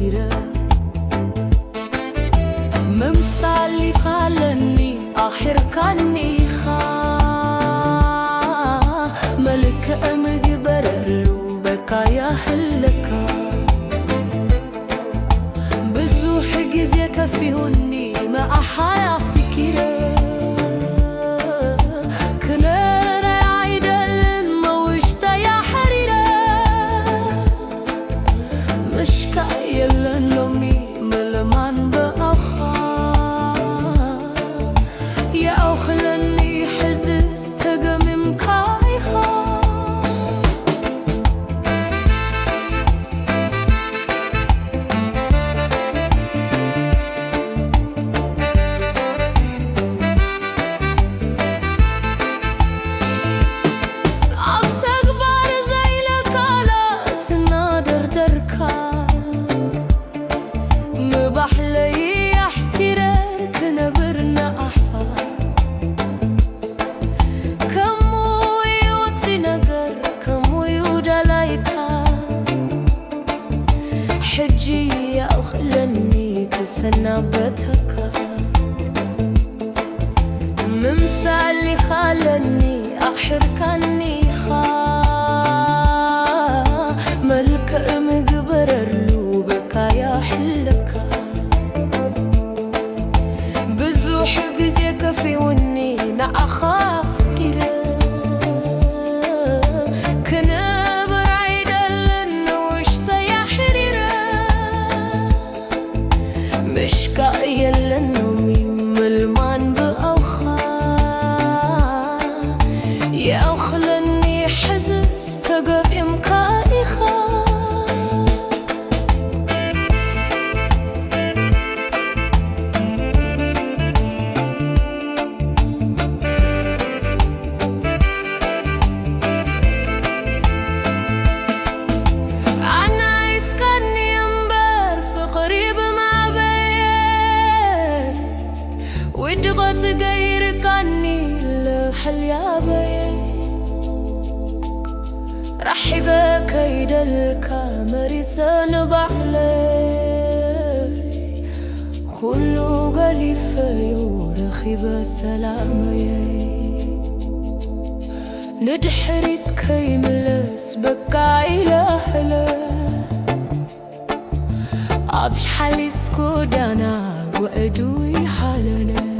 حريرة ممثالي خالني آخر كاني ملك أمجبر له بكايا هلكا بزوح جزية كفيهني ما أحيا فكرة كنار عيدل موشتا يا حريرة مش كايل نومي ملمان بأخا يا أخلني حزز تقمم كايخا بحلي يحسيرك نبرنا أحفا كمو يوتي نقر كمو يودلايتا حجي يا أخلني كسنابتك ممثالي خالني أحر كاني ملك مقبر له بكايا حلكا بزوح جزية كفي وني أخاف كده كنا برعيد لنوشتا يا حريرة مش كايل لنومي ملمان بأوخا يا أخلني حزز تقف إمكايخا ودقت غير كاني لحل يا بي رحقا كيد الكامري سنبحلي خلو قليفة يورخي بسلامي ندحريت كي ملس بكا إلهلا أبش حالي سكودانا وأدوي حالنا